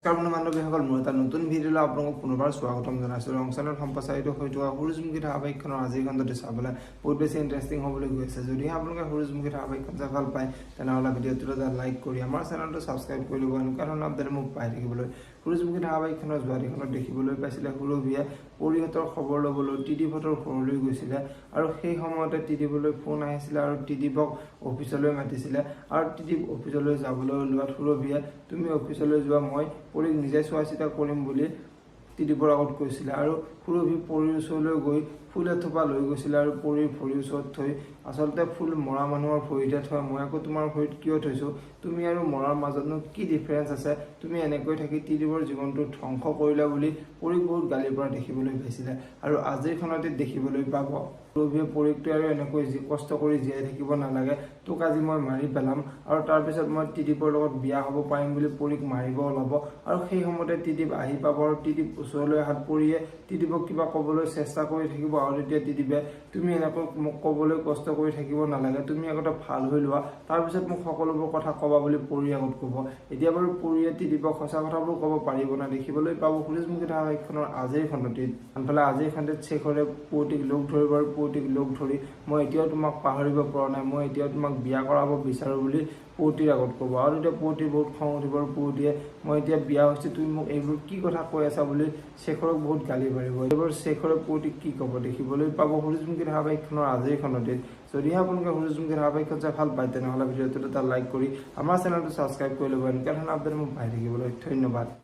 বান্ধৱীসকল মোৰ এটা নতুন ভিডিঅ'লৈ আপোনালোকক পুনৰবাৰ স্বাগতম জনাইছোঁ। ৰং চেনেল সম্প্ৰচাৰিত হৈ থকা সূৰুযমুখী ধাৰাবাহিকখনৰ আজিৰ খণ্ডটো চাবলৈ বহুত বেছি ইণ্টাৰেষ্টিং হ'বলৈ গৈ আছে। যদিহে আপোনালোকে সূৰুযমুখী ধাৰাবাহিকখন চাই ভাল পায় তেনেহ'লে ভিডিঅ'টোত এটা লাইক কৰি আমাৰ চেনেলটো ছাবস্ক্ৰাইব কৰি ল'ব। এনেকুৱা ধৰণৰ আপডেট মোক পাই থাকিবলৈ। সূৰুযমুখী ধাৰাবাহিকখনৰ যোৱা দিখনত দেখিবলৈ পাইছিলে সুৰভিয়ে পৰিহঁতৰ খবৰ ল'বলৈ ত্ৰিদীপহঁতৰ ঘৰলৈ গৈছিলে আৰু সেই সময়তে ত্ৰিদীপলৈ ফোন আহিছিলে আৰু ত্ৰিদীপক অফিচলৈ মাতিছিলে আৰু ত্ৰিদীপ অফিচলৈ যাবলৈ ওলোৱাত সুৰভিয়ে তুমি অফিচলৈ যোৱা, মই পৰিক নিজে চোৱা চিতা কৰিম বুলি ত্ৰিদীপৰ আগত কৈছিলে আৰু সুৰভি পৰিৰ ওচৰলৈ গৈ ফুল এথোপা লৈ গৈছিলে আৰু পৰিৰ ভৰিৰ ওচৰত থৈ, আচলতে ফুল মৰা মানুহৰ ভৰিতে থয়, মই আকৌ তোমাৰ ভৰিত কিয় থৈছোঁ, তুমি আৰু মৰাৰ মাজতনো কি ডিফাৰেঞ্চ আছে, তুমি এনেকৈ থাকি ত্ৰিদীপৰ জীৱনটো ধ্বংস কৰিলা বুলি পৰিক বহুত গালিৰ পৰা দেখিবলৈ পাইছিলে। আৰু আজিৰখনতে দেখিবলৈ পাব সুৰভিয়ে পৰিকটো আৰু এনেকৈ কষ্ট কৰি জীয়াই থাকিব নালাগে, তোক আজি মই মাৰি পেলাম আৰু তাৰপিছত মই ত্ৰিদীপৰ লগত বিয়া হ'ব পাৰিম বুলি পৰিক মাৰিব ওলাব। আৰু সেই সময়তে ত্ৰিদীপ আহি পাব আৰু ত্ৰিদীপ ওচৰলৈ হাত পৰিয়ে ত্ৰিদীপক কিবা ক'বলৈ চেষ্টা কৰি থাকিব আৰু তেতিয়া ত্ৰিদীপে তুমি এনেকৈ মোক ক'বলৈ কষ্ট কৰি থাকিব নালাগে, তুমি আগতে ভাল হৈ লোৱা, তাৰপিছত মোক সকলোবোৰ কথা ক'বা বুলি পৰিৰ আগত ক'ব। এতিয়া বাৰু পৰিয়ে ত্ৰিদীপক সঁচা কথাবোৰ ক'ব পাৰিব না, দেখিবলৈ পাব সূৰুযমুখী ধাৰাবাহিকখনৰ আজিৰ খণ্ডটিত। আনফালে আজিৰ খণ্ডত শেখৰে পুৱতিক লগ ধৰিব আৰু পুৱতিক লগ ধৰি মই এতিয়াও তোমাক পাহৰিব পৰা নাই, মই এতিয়াও তোমাক বিয়া কৰাব বিচাৰোঁ বুলি পুৱতিৰ আগত ক'ব। আৰু তেতিয়া পুৱতিৰ বহুত খং উঠিব আৰু পুৱতিয়ে মই এতিয়া বিয়া হৈছোঁ, তুমি মোক এইবোৰ কি কথা কৈ আছা বুলি শেখৰক বহুত গালি পাৰিব। এইবোৰ শেখৰে পুৱতিক কি ক'ব দেখিবলৈ পাব সূৰুযমুখী ধাৰাবাহিকখনৰ আজিৰ খণ্ডটিত। যদিহে আপোনালোকে সূৰুযমুখী ধাৰাবাহিকখন চাই ভাল পায় তেনেহ'লে ভিডিঅ'টোত এটা লাইক কৰি আমাৰ চেনেলটো ছাবস্ক্ৰাইব কৰি ল'ব। এনেকুৱা ধৰণৰ আপডেট মোক পাই থাকিবলৈ ধন্যবাদ।